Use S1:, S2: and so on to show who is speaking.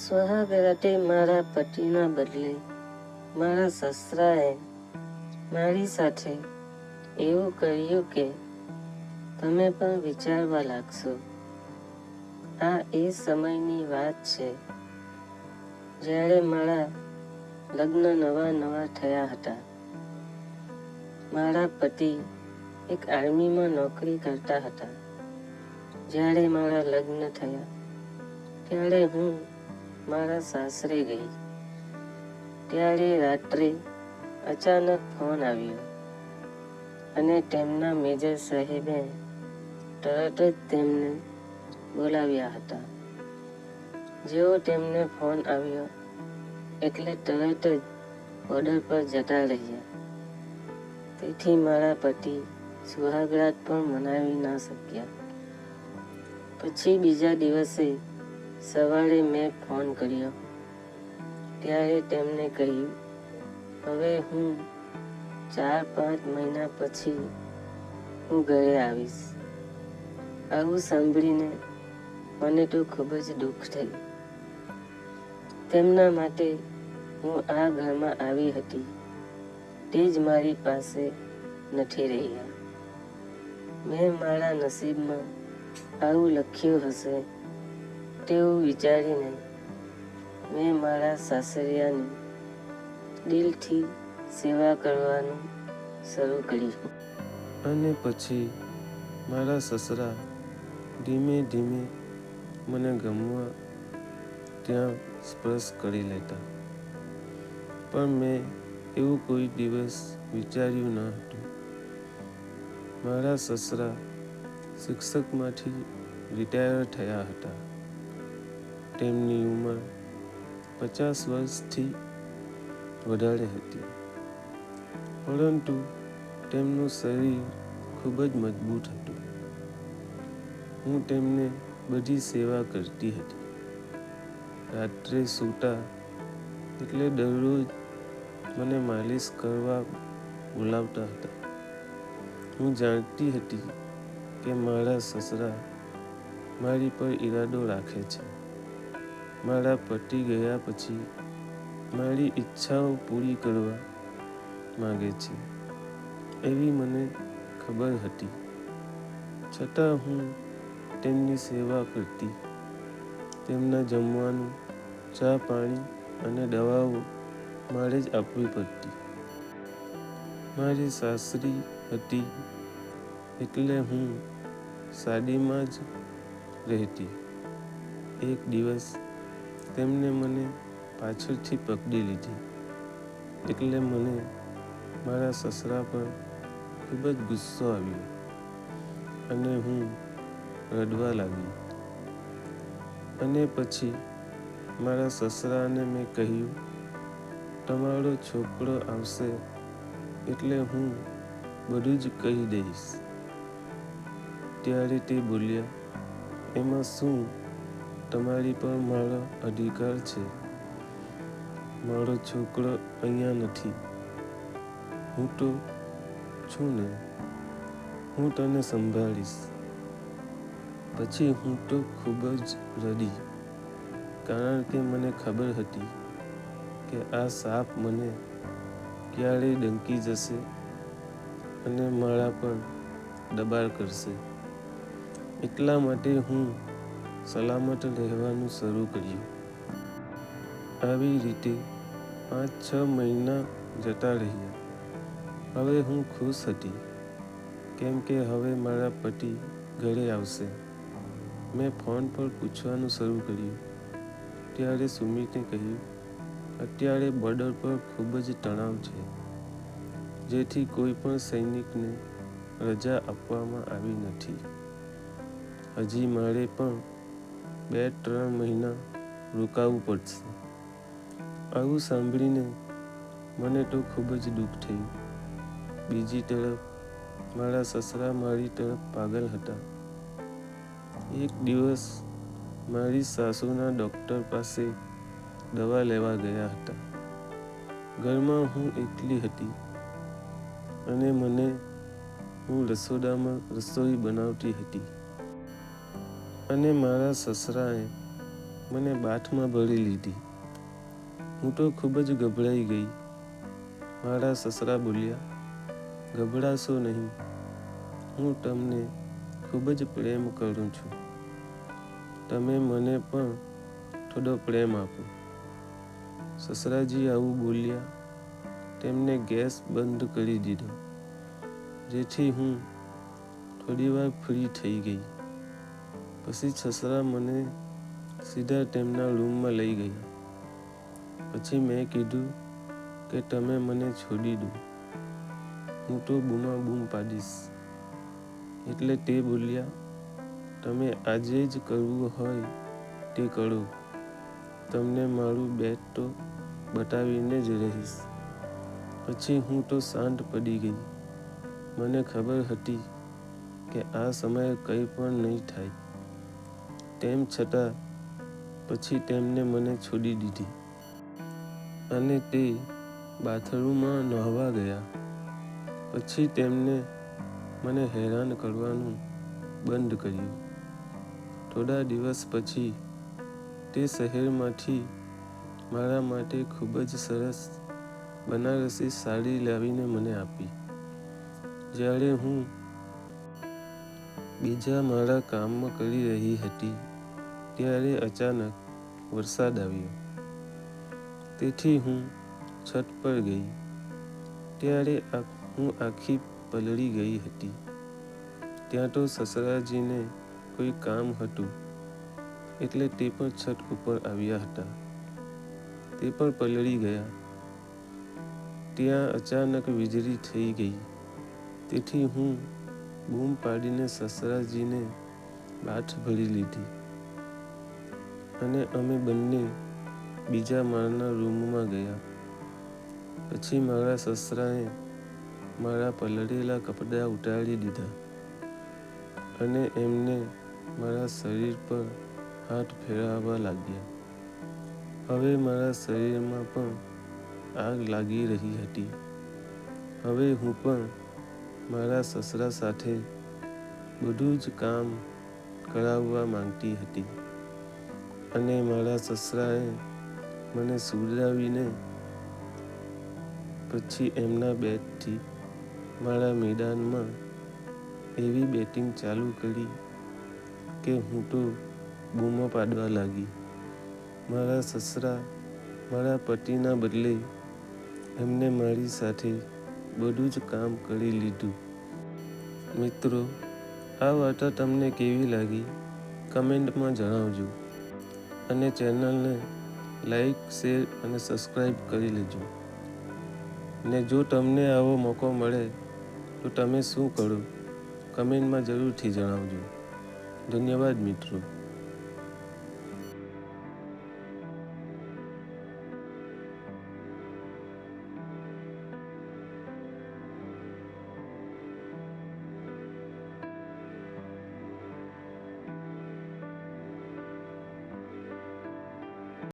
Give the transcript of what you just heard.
S1: સુહાગ રાતે મારા પતિના બદલે મારા સસરાએ મારી સાથે એવું કર્યું કે તમે પણ વિચારવા લાગશો. આ એ સમયની વાત છે જ્યારે મારા લગ્ન નવા થયા હતા. મારા પતિ એક આર્મીમાં નોકરી કરતા હતા. જ્યારે મારા લગ્ન થયા ત્યારે હું મારા સાસરે ગઈ. ત્યારે રાત્રે અચાનક ફોન આવ્યો અને તેમના મેજર સાહેબે તરત જ તેમને બોલાવ્યા હતા. જેવો તેમને ફોન આવ્યો એટલે તરત જ ઓર્ડર પર જતા રહ્યા. તેથી મારા પતિ સુહાગરાત પણ મનાવી ના શક્યા. પછી બીજા દિવસે સવારે મેં ફોન કર્યો ત્યારે તેમને કહ્યું, હવે હું 4-5 મહિના પછી હું ઘરે આવીશ. આવું સાંભળીને મને તો ખૂબ જ દુઃખ થયું. તેમના માટે હું આ ઘરમાં આવી હતી તે જ મારી પાસે નથી રહ્યા. મેં મારા નસીબમાં આવું લખ્યું હશે તેવું વિચારીને મેં મારા સાસરિયાની દિલથી સેવા કરવાનું શરૂ કર્યું.
S2: અને પછી મારા સસરા ધીમે ધીમે મને ગમવા ત્યાં સ્પર્શ કરી લેતા. પણ મેં એવું કોઈ દિવસ વિચાર્યું ન હતું. મારા સસરા શિક્ષકમાંથી રિટાયર થયા હતા. તેમની ઉંમર 50 વર્ષથી વધારે હતી, પરંતુ તેમનું શરીર ખૂબ જ મજબૂત હતું. હું તેમને બધી સેવા કરતી હતી. રાત્રે સૂતા એટલે દરરોજ મને માલિશ કરવા બોલાવતા હતા. હું જાણતી હતી કે મારા સસરા મારી પર ઈરાદો રાખે છે. મારા પતિ ગયા પછી મારી ઈચ્છાઓ પૂરી કરવા માંગે છે એવી મને ખબર હતી. છતાં હું તેમની સેવા કરતી. તેમના જમવાનું, ચા પાણી અને દવાઓ મારે જ આપવી પડતી. મારી સાસરી હતી એટલે હું સાડીમાં જ રહેતી. એક દિવસ તેમને મને પાછળથી પકડી લીધી એટલે મને મારા સસરા પર ખૂબ જ ગુસ્સો આવ્યો અને હું રડવા લાગી. અને પછી મારા સસરાને મેં કહ્યું, તમારો છોકરો આવશે એટલે હું બધું જ કહી દઈશ. ત્યારે તે બોલ્યા, એમાં શું, તમારી પર મારો અધિકાર છે. મારો છોકરો અહીંયા નથી. હું તો છું ને, હું તને સંભાળીશ. પછી હું તો ખૂબ જ રડી, કારણ કે મને ખબર હતી કે આ સાપ મને ક્યારેય ડંકી જશે અને મારા પર દબાણ કરશે. એટલા માટે હું સલામત રહેવાનું શરૂ કર્યું. આવી રીતે 5-6 મહિના જતા રહ્યા. હવે હું ખુશ હતી, કેમ કે હવે મારા પતિ ઘરે આવશે. મેં ફોન પર પૂછવાનું શરૂ કર્યું ત્યારે સુમિતે કહ્યું, અત્યારે બોર્ડર પર ખૂબ જ તણાવ છે, જેથી કોઈ પણ સૈનિકને રજા આપવામાં આવી નથી. હજી મારે પણ 2-3 મહિના રોકાવું પડશે. આવું સાંભળીને મને તો ખૂબ જ દુઃખ થયું. બીજી તરફ મારા સસરા મારી તરફ પાગલ હતા. એક દિવસ મારી સાસુના ડૉક્ટર પાસે દવા લેવા ગયા હતા. ઘરમાં હું એકલી હતી અને હું રસોડામાં રસોઈ બનાવતી હતી અને મારા સસરાએ મને બાથમાં ભરી લીધી. હું તો ખૂબ જ ગભરાઈ ગઈ. મારા સસરા બોલ્યા, ગભરાશો નહીં, હું તમને ખૂબ જ પ્રેમ કરું છું. તમે મને પણ થોડો પ્રેમ આપો. સસરાજી આવું બોલ્યા. તેમને ગેસ બંધ કરી દીધો, જેથી હું થોડીવાર ફ્રી થઈ ગઈ. પછી સસરા મને સીધા તેમના રૂમમાં લઈ ગયા. પછી મેં કીધું કે તમે મને છોડી દો, હું તો બૂમાબૂમ પાડીશ. એટલે તે બોલ્યા, તમે આજે જ કરવું હોય તે કરો. તમને મારું બેડ તો બતાવીને જ રહીશ. પછી હું તો શાંત પડી ગઈ. મને ખબર હતી કે આ સમયે કંઈ પણ નહીં થાય. તેમ છતાં પછી તેમને મને છોડી દીધી અને તે બાથરૂમમાં નહાવા ગયા. પછી તેમને મને હેરાન કરવાનું બંધ કર્યું. થોડા દિવસ પછી તે શહેરમાંથી મારા માટે ખૂબ જ સરસ બનારસી સાડી લાવીને મને આપી. જ્યારે હું બીજા મારા કામમાં કરી રહી હતી ત્યારે અચાનક વરસાદ આવ્યો. તેથી હું છત પર ગઈ. ત્યારે હું આખી પલળી ગઈ હતી. ત્યાં તો સસરાજીને કોઈ કામ હતું એટલે તે પણ છત ઉપર આવ્યા હતા. તે પણ પલળી ગયા. ત્યાં અચાનક વીજળી થઈ ગઈ. તેથી હું બૂમ પાડીને સસરાજીને બાથ ભરી લીધી અને અમે બંને બીજા માળના રૂમમાં ગયા. પછી મારા સસરાએ મારા પલળેલા કપડાં ઉતારી દીધા અને એમને મારા શરીર પર હાથ ફેરવવા લાગ્યા. હવે મારા શરીરમાં પણ આગ લાગી રહી હતી. હવે હું પણ મારા સસરા સાથે બધું જ કામ કરાવવા માંગતી હતી અને મારા સસરાએ મને સુવડાવીને પછી એમના બેડથી મારા મેદાનમાં એવી બેટિંગ ચાલુ કરી કે હું તો બૂમો પાડવા લાગી. મારા સસરા મારા પતિના બદલે એમને મારી સાથે બધું જ કામ કરી લીધું. મિત્રો, આ વાર્તા તમને કેવી લાગી કમેન્ટમાં જણાવજો અને ચેનલને લાઈક, શેર અને સબસ્ક્રાઈબ કરી લેજો. ને જો તમને આવો મોકો મળે તો તમે શું કરો કમેન્ટમાં જરૂરથી જણાવજો. ધન્યવાદ મિત્રો.